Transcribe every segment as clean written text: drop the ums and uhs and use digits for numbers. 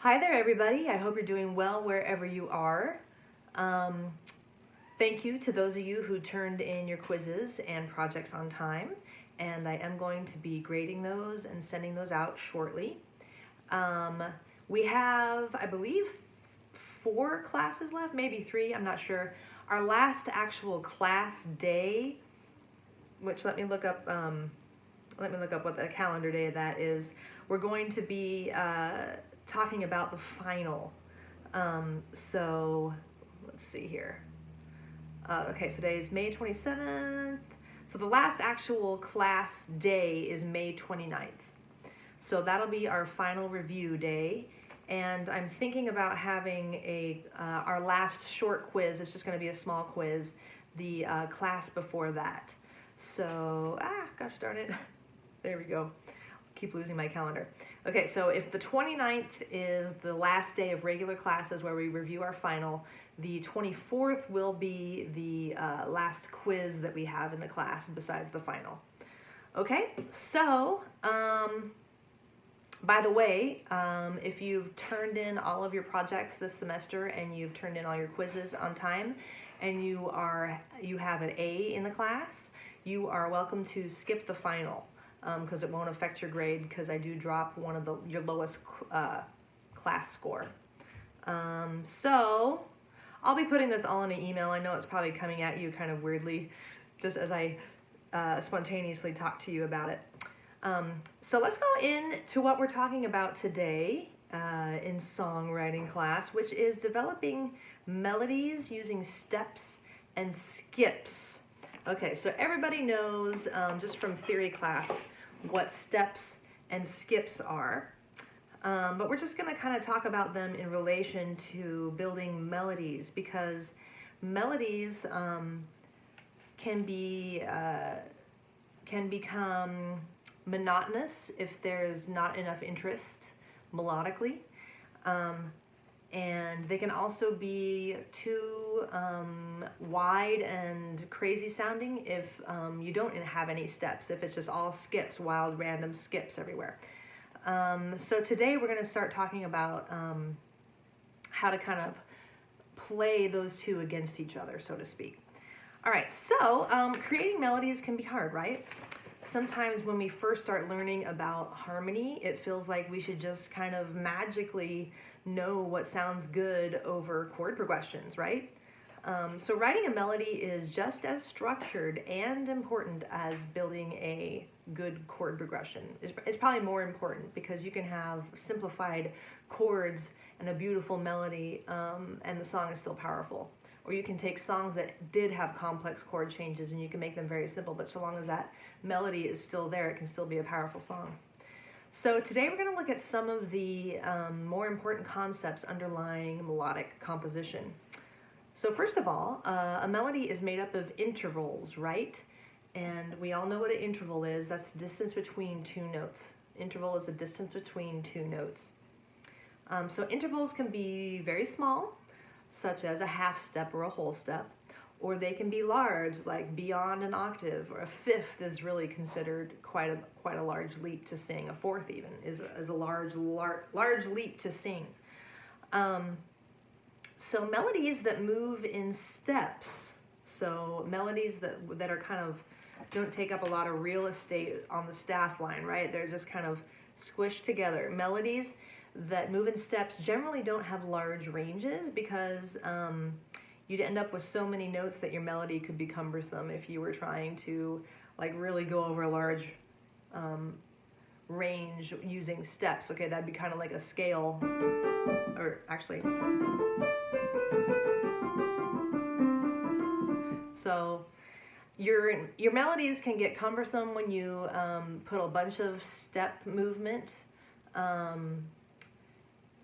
Hi there, everybody. I hope you're doing well wherever you are. Thank you to those of you who turned in your quizzes and projects on time, and I am going to be grading those and sending those out shortly. We have, I believe, 4 classes left, maybe 3, I'm not sure. Our last actual class day, which let me look up what the calendar day of that is. We're going to be talking about the final. So let's see here. Okay, so today is May 27th. So the last actual class day is May 29th. So that'll be our final review day. And I'm thinking about having our last short quiz. It's just going to be a small quiz, the class before that. So, gosh darn it. There we go. Keep losing my calendar. Okay, so if the 29th is the last day of regular classes where we review our final, the 24th will be the last quiz that we have in the class besides the final. Okay, so by the way, if you've turned in all of your projects this semester and you've turned in all your quizzes on time and you have an A in the class, you are welcome to skip the final. Because it won't affect your grade, because I do drop one of your lowest class score. So I'll be putting this all in an email. I know it's probably coming at you kind of weirdly, just as I spontaneously talk to you about it. So let's go into what we're talking about today in songwriting class, which is developing melodies using steps and skips. Okay, so everybody knows, just from theory class, what steps and skips are. But we're just going to kind of talk about them in relation to building melodies, because melodies can become monotonous if there's not enough interest melodically. And they can also be too wide and crazy sounding if you don't have any steps, if it's just all skips, wild random skips everywhere. So today we're going to start talking about how to kind of play those two against each other, so to speak. All right, so creating melodies can be hard, right? Sometimes when we first start learning about harmony, it feels like we should just kind of magically know what sounds good over chord progressions, right? So writing a melody is just as structured and important as building a good chord progression. It's probably more important, because you can have simplified chords and a beautiful melody, and the song is still powerful. Or you can take songs that did have complex chord changes and you can make them very simple, but so long as that melody is still there, it can still be a powerful song. So today we're going to look at some of the more important concepts underlying melodic composition. So first of all, a melody is made up of intervals, right? And we all know what an interval is. That's the distance between 2 notes. Interval is the distance between 2 notes. So intervals can be very small, such as a half step or a whole step, or they can be large, like beyond an octave, or a fifth is really considered quite a large leap to sing. A fourth even is a large leap to sing. So melodies that move in steps, so melodies that are kind of don't take up a lot of real estate on the staff line, right? They're just kind of squished together. Melodies that move in steps generally don't have large ranges, because you'd end up with so many notes that your melody could be cumbersome if you were trying to like really go over a large range using steps. Okay, that'd be kind of like a scale, or actually, so your melodies can get cumbersome when you put a bunch of step movement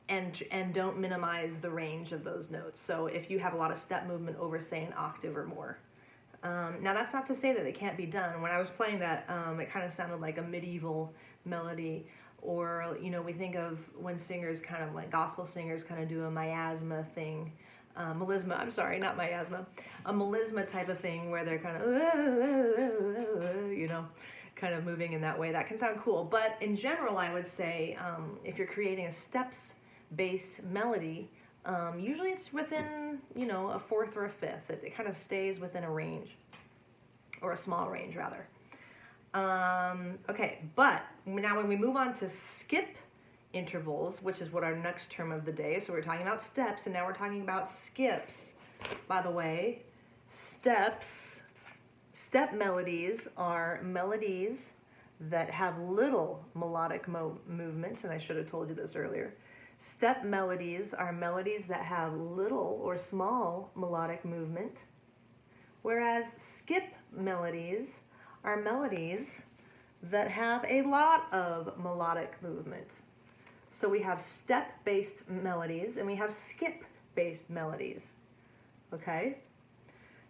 and don't minimize the range of those notes. So if you have a lot of step movement over, say, an octave or more. Now that's not to say that it can't be done. When I was playing that, it kind of sounded like a medieval melody. Or, you know, we think of when singers kind of like gospel singers kind of do a miasma thing. Melisma, I'm sorry, not miasma. A melisma type of thing where they're kind of, you know, kind of moving in that way. That can sound cool. But in general, I would say if you're creating a steps based melody, usually it's within, you know, a fourth or a fifth. It kind of stays within a range, or a small range rather. Okay, but now when we move on to skip intervals, which is what our next term of the day, so we're talking about steps, and now we're talking about skips. By the way, step melodies are melodies that have little melodic movement, and I should have told you this earlier. Step melodies are melodies that have little or small melodic movement, whereas skip melodies are melodies that have a lot of melodic movement. So we have step-based melodies and we have skip-based melodies, okay?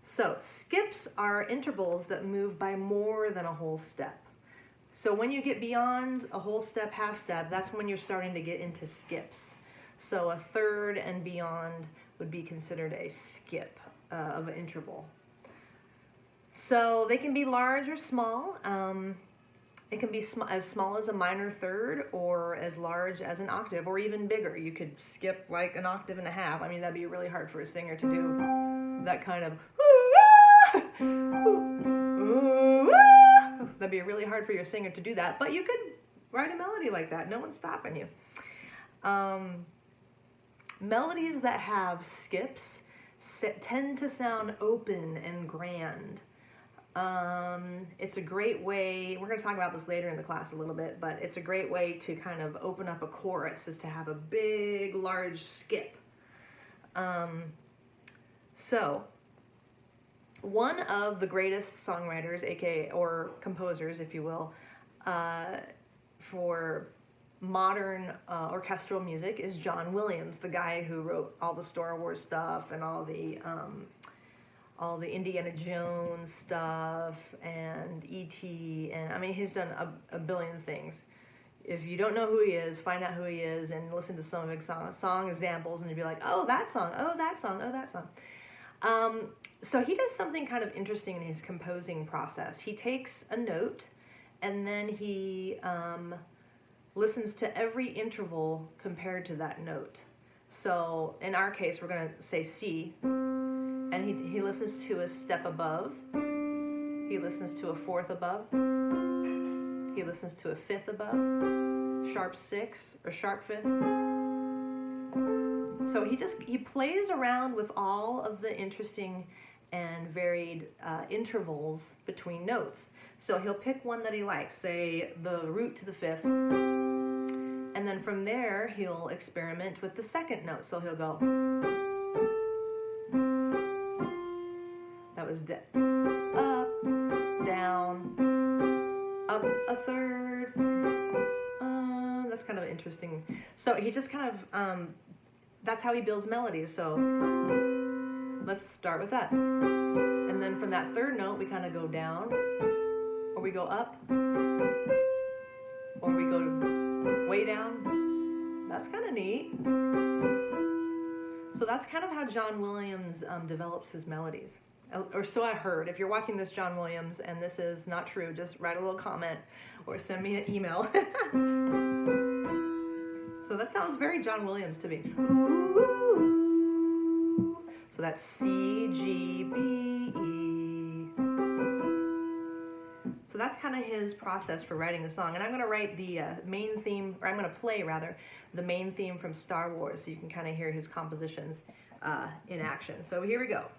So skips are intervals that move by more than a whole step. So when you get beyond a whole step, half step, that's when you're starting to get into skips. So a third and beyond would be considered a skip of an interval. So they can be large or small. It can be as small as a minor third, or as large as an octave, or even bigger. You could skip like an octave and a half. I mean, that'd be really hard for a singer to do that kind of that'd be really hard for your singer to do that, but you could write a melody like that. No one's stopping you. Melodies that have skips tend to sound open and grand. It's a great way, we're going to talk about this later in the class a little bit, but it's a great way to kind of open up a chorus, is to have a big, large skip. So, one of the greatest songwriters, aka, or composers, if you will, for modern orchestral music is John Williams, the guy who wrote all the Star Wars stuff and all the Indiana Jones stuff and E.T. and I mean, he's done a billion things. If you don't know who he is, find out who he is and listen to some of his song examples, and you'll be like, oh, that song, oh, that song, oh, that song. So he does something kind of interesting in his composing process. He takes a note and then he listens to every interval compared to that note. So in our case, we're going to say C, and he listens to a step above, he listens to a fourth above, he listens to a fifth above, sharp six or sharp fifth. So he plays around with all of the interesting and varied intervals between notes. So he'll pick one that he likes, say the root to the fifth, and then from there he'll experiment with the second note. So he'll go, that was up, down, up a third. That's kind of interesting. So he just kind of, that's how he builds melodies. So let's start with that. And then from that third note, we kind of go down, or we go up, or we go way down. That's kind of neat. So that's kind of how John Williams develops his melodies. Or so I heard. If you're watching this, John Williams, and this is not true, just write a little comment or send me an email. So that sounds very John Williams to me. So that's C, G, B, E. So that's kind of his process for writing the song. And I'm going to write the main theme, or I'm going to play rather, the main theme from Star Wars, so you can kind of hear his compositions in action. So here we go.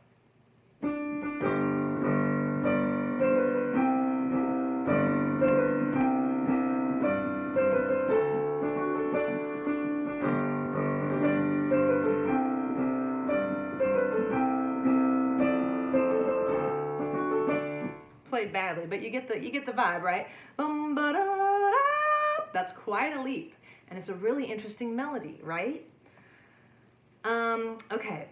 Played badly, but you get the vibe, right? That's quite a leap, and it's a really interesting melody, right? Okay.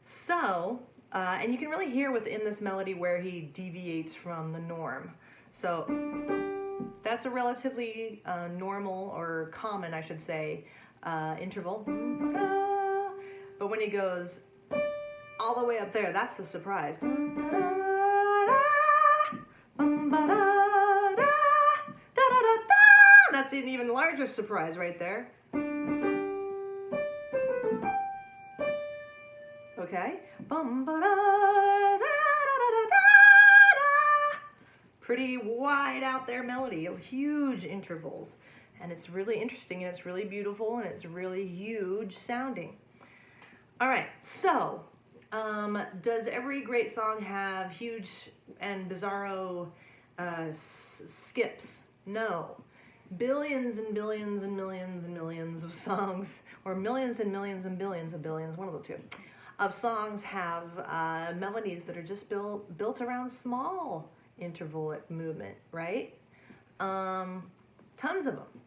So, and you can really hear within this melody where he deviates from the norm. So that's a relatively normal, or common, I should say, interval. But when he goes all the way up there, that's the surprise. That's an even larger surprise right there. Okay. Bum, ba, da, da, da, da, da, da. Pretty wide out there melody, huge intervals. And it's really interesting, and it's really beautiful, and it's really huge sounding. All right, so does every great song have huge and bizarro skips? No. Billions and billions and millions and millions of songs, or millions and millions and billions of billions, one of the two, of songs have melodies that are just built around small interval movement, right? Tons of them.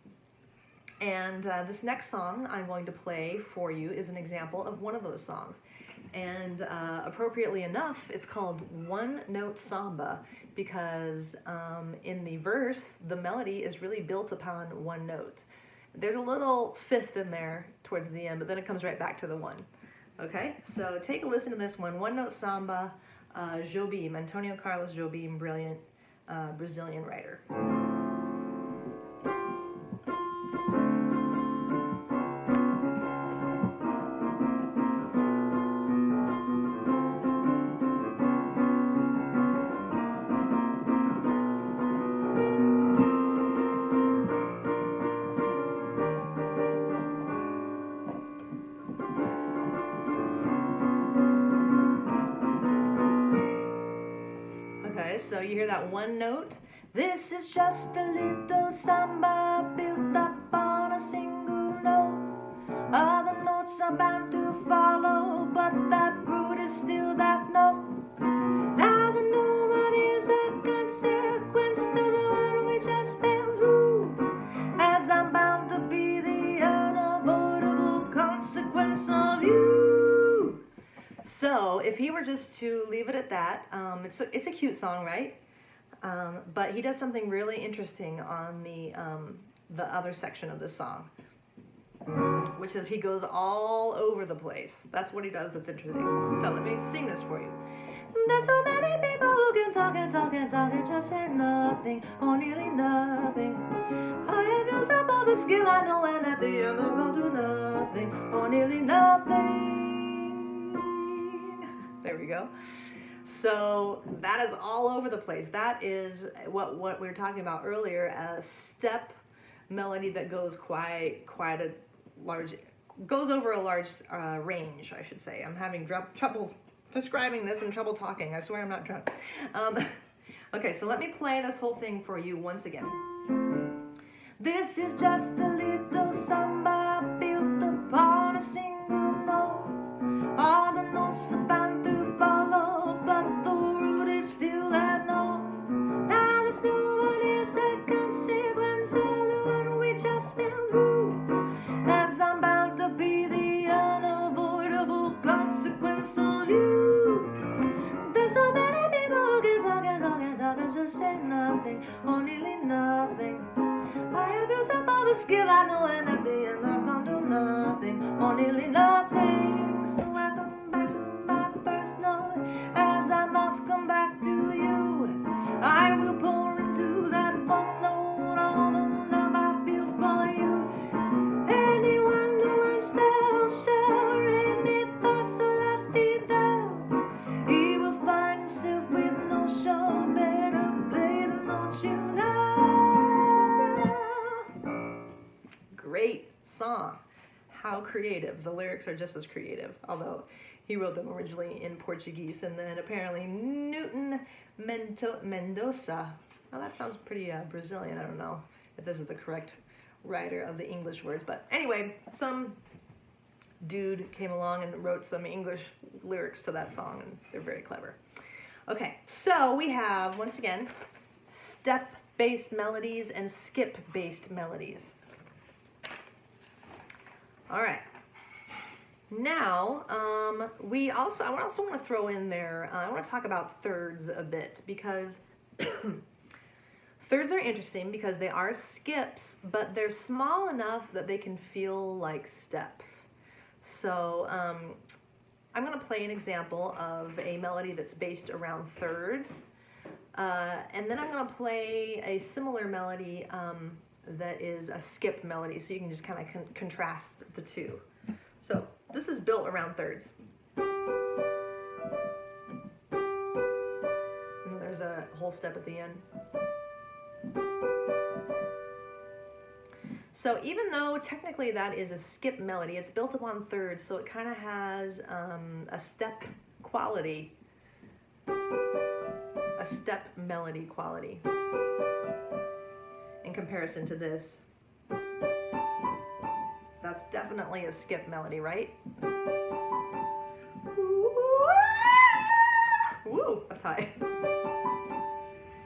And this next song I'm going to play for you is an example of one of those songs. And appropriately enough, it's called One Note Samba because in the verse, the melody is really built upon one note. There's a little fifth in there towards the end, but then it comes right back to the one. Okay, so take a listen to this one. One Note Samba, Jobim, Antonio Carlos Jobim, brilliant Brazilian writer. So you hear that one note? This is just a little samba built up on a single note. Other notes are bound to follow, but that root is still that note. Now the new one is a consequence to the one we just been through, as I'm bound to be the unavoidable consequence of you. So if he were just to leave it at that, it's a cute song, right? But he does something really interesting on the other section of this song, which is he goes all over the place. That's what he does that's interesting. So let me sing this for you. There's so many people who can talk and talk and talk and just say nothing or nearly nothing. I have used up all the skill I know, and at the end I'm gonna do nothing or nearly nothing. There we go. So that is all over the place. That is what we were talking about earlier, a step melody that goes quite a large, goes over a large range, I should say. I'm having trouble describing this and trouble talking. I swear I'm not drunk. Okay, so let me play this whole thing for you once again. This is just a little samba built upon a single note. All the notes are bound to follow, but the root is still that note. Now this new one is the consequence of the one we just been through, as I'm bound to be the unavoidable consequence of you. There's so many people who can talk and talk and talk and just say nothing or nearly nothing. I have used up all the skill I know, and at the end I'm gonna do nothing or nearly nothing. So I come back to my first note, as I must come back to you. I will pour into that one note all the love I feel for you. Anyone who wants to share any thoughts or let it down, he will find himself with no show. Better play the notes you know. Great song. How creative. The lyrics are just as creative, although he wrote them originally in Portuguese, and then apparently Newton Mendoza. Well, that sounds pretty Brazilian. I don't know if this is the correct writer of the English words, but anyway, some dude came along and wrote some English lyrics to that song, and they're very clever. Okay, so we have, once again, step-based melodies and skip-based melodies. All right. Now, I also want to throw in there, I want to talk about thirds a bit, because thirds are interesting because they are skips, but they're small enough that they can feel like steps. So I'm going to play an example of a melody that's based around thirds, and then I'm going to play a similar melody that is a skip melody, so you can just kind of contrast the two. So this is built around thirds. And there's a whole step at the end. So even though technically that is a skip melody, it's built upon thirds, so it kind of has a step quality, a step melody quality in comparison to this. That's definitely a skip melody, right? Woo, that's high.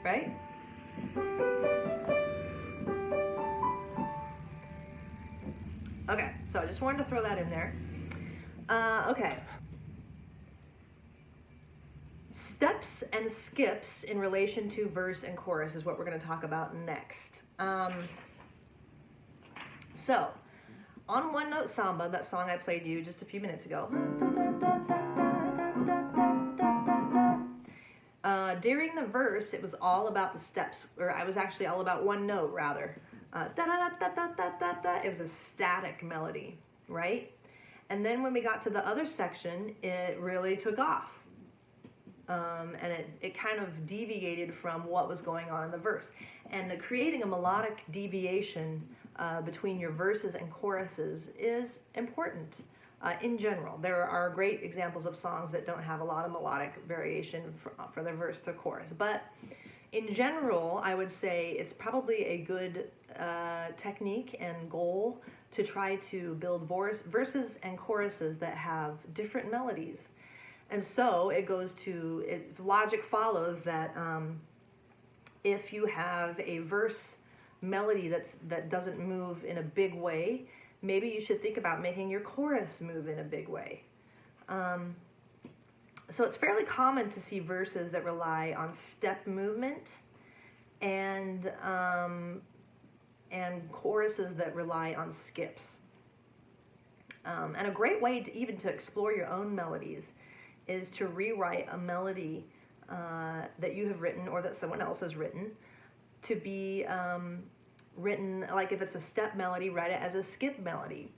Right? Okay, so I just wanted to throw that in there. Okay. Steps and skips in relation to verse and chorus is what we're going to talk about next. So, on One Note Samba, that song I played you just a few minutes ago, during the verse, it was all about the steps, or I was actually all about one note, rather. It was a static melody, right? And then when we got to the other section, it really took off. And it kind of deviated from what was going on in the verse. And creating a melodic deviation between your verses and choruses is important in general. There are great examples of songs that don't have a lot of melodic variation for the verse to chorus. But in general, I would say it's probably a good technique and goal to try to build verses and choruses that have different melodies. And so it goes to, logic follows that if you have a verse melody that doesn't move in a big way, maybe you should think about making your chorus move in a big way. So it's fairly common to see verses that rely on step movement and choruses that rely on skips. And a great way to explore your own melodies is to rewrite a melody that you have written or that someone else has written to be written, like if it's a step melody, write it as a skip melody.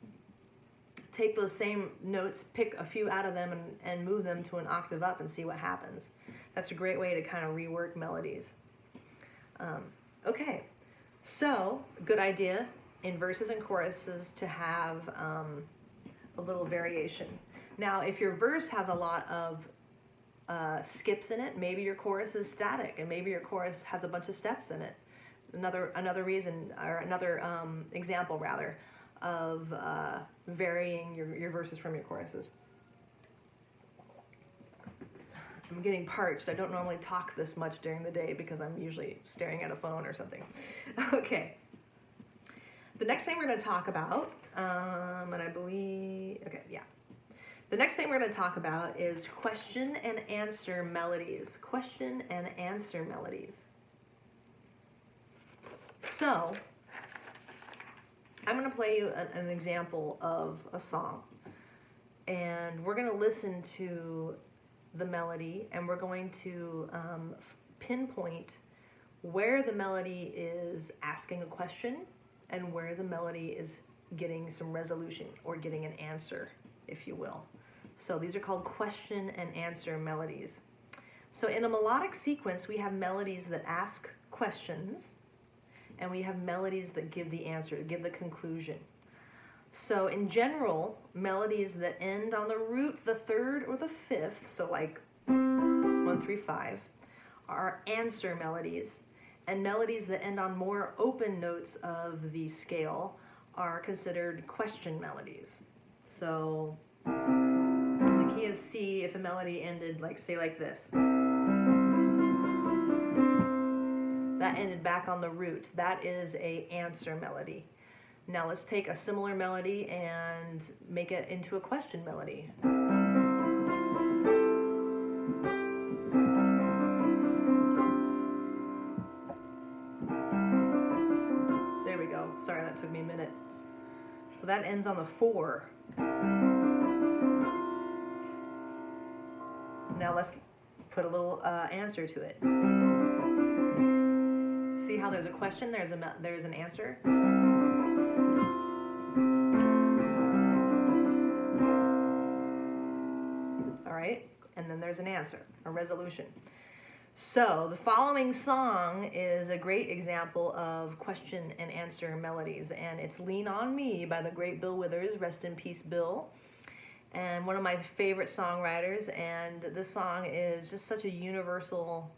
Take those same notes, pick a few out of them and move them to an octave up and see what happens. That's a great way to kind of rework melodies. Okay, so good idea in verses and choruses to have a little variation. Now, if your verse has a lot of skips in it, maybe your chorus is static, and maybe your chorus has a bunch of steps in it. Another reason, or another example rather, of varying your verses from your choruses. I'm getting parched. I don't normally talk this much during the day because I'm usually staring at a phone or something. Okay. The next thing we're going to talk about, and I believe, okay, yeah. The next thing we're going to talk about is question and answer melodies. Question and answer melodies. So, I'm going to play you an example of a song. And we're going to listen to the melody, and we're going to pinpoint where the melody is asking a question and where the melody is getting some resolution or getting an answer, if you will. So these are called question and answer melodies. So in a melodic sequence, we have melodies that ask questions, and we have melodies that give the answer, give the conclusion. So in general, melodies that end on the root, the third or the fifth, so like 1, 3, 5, are answer melodies. And melodies that end on more open notes of the scale are considered question melodies. So in the key of C, if a melody ended like, say, like this, that ended back on the root. That is an answer melody. Now let's take a similar melody and make it into a question melody. There we go. Sorry, that took me a minute. So that ends on the 4. Now let's put a little answer to it. See how there's a question, there's an answer. All right, and then there's an answer, a resolution. So the following song is a great example of question and answer melodies, and it's Lean on Me by the great Bill Withers, rest in peace Bill, and one of my favorite songwriters. And this song is just such a universal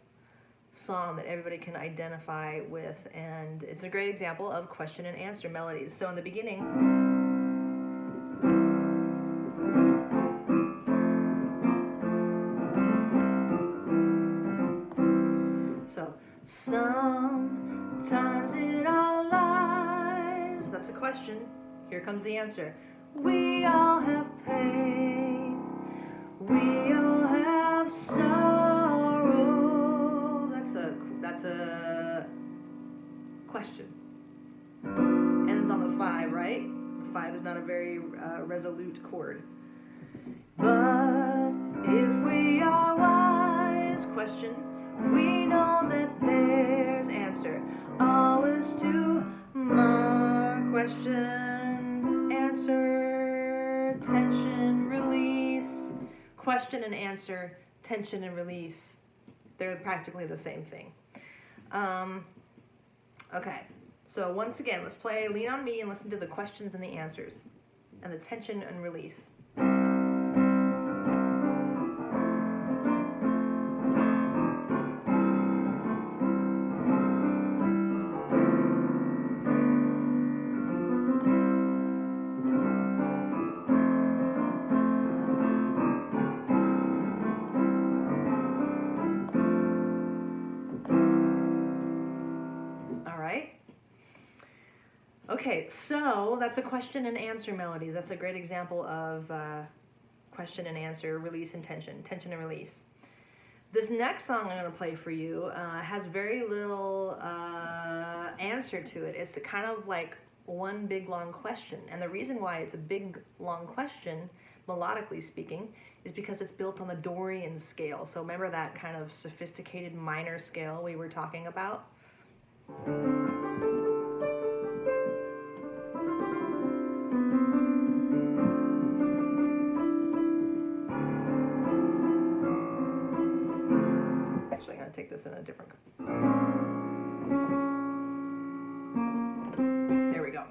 song that everybody can identify with, and it's a great example of question and answer melodies. So in the beginning, sometimes in our lives, that's a question. Here comes the answer. We all have pain. We all have sorrow. That's a question. Ends on the 5, right? 5 is not a very resolute chord. But if we are wise, question, we know that there's answer. Always to mark, question, answer, tension, release. Question and answer, tension and release. They're practically the same thing. Okay, so once again, let's play Lean on Me and listen to the questions and the answers and the tension and release. Okay, so that's a question and answer melody. That's a great example of question and answer, release and tension and release. This next song I'm going to play for you has very little answer to it. It's kind of like one big long question. And the reason why it's a big long question, melodically speaking, is because it's built on the Dorian scale. So remember that kind of sophisticated minor scale we were talking about? Actually, I'm going to take this in a different... There we go.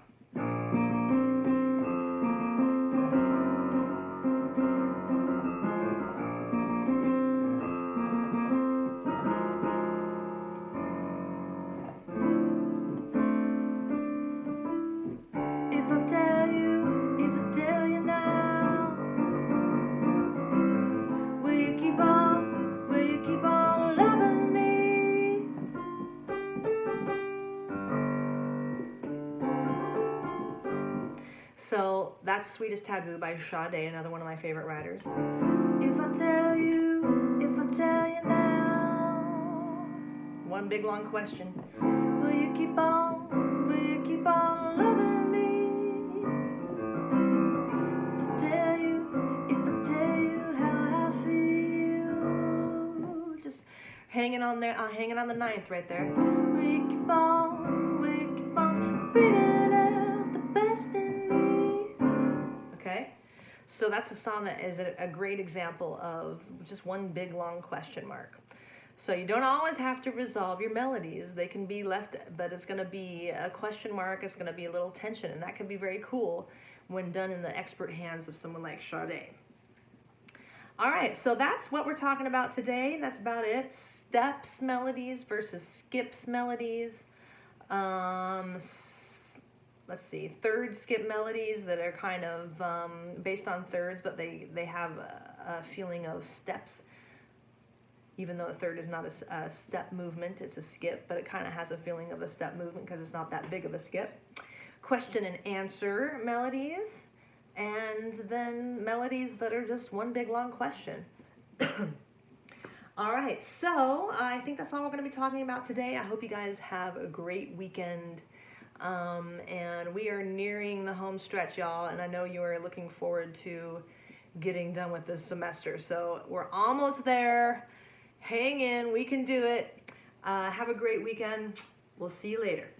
If I tell you now, will you keep on loving me? So that's Sweetest Taboo by Sade, another one of my favorite writers. If I tell you now, one big long question. Will you keep on loving me? If I tell you how I feel, just hanging on there, hanging on the 9th right there. Will you keep on bringing out the best in me? Okay, so that's a song that is a great example of just one big long question mark. So you don't always have to resolve your melodies. They can be left, but it's going to be a question mark. It's going to be a little tension, and that can be very cool when done in the expert hands of someone like Sade. All right, so that's what we're talking about today. That's about it. Steps melodies versus skips melodies. Let's see, third skip melodies that are kind of based on thirds, but they have a feeling of steps. Even though a third is not a step movement, it's a skip, but it kind of has a feeling of a step movement because it's not that big of a skip. Question and answer melodies, and then melodies that are just one big long question. All right, so I think that's all we're going to be talking about today. I hope you guys have a great weekend, and we are nearing the home stretch, y'all, and I know you are looking forward to getting done with this semester. So we're almost there. Hang in, we can do it. Have a great weekend. We'll see you later.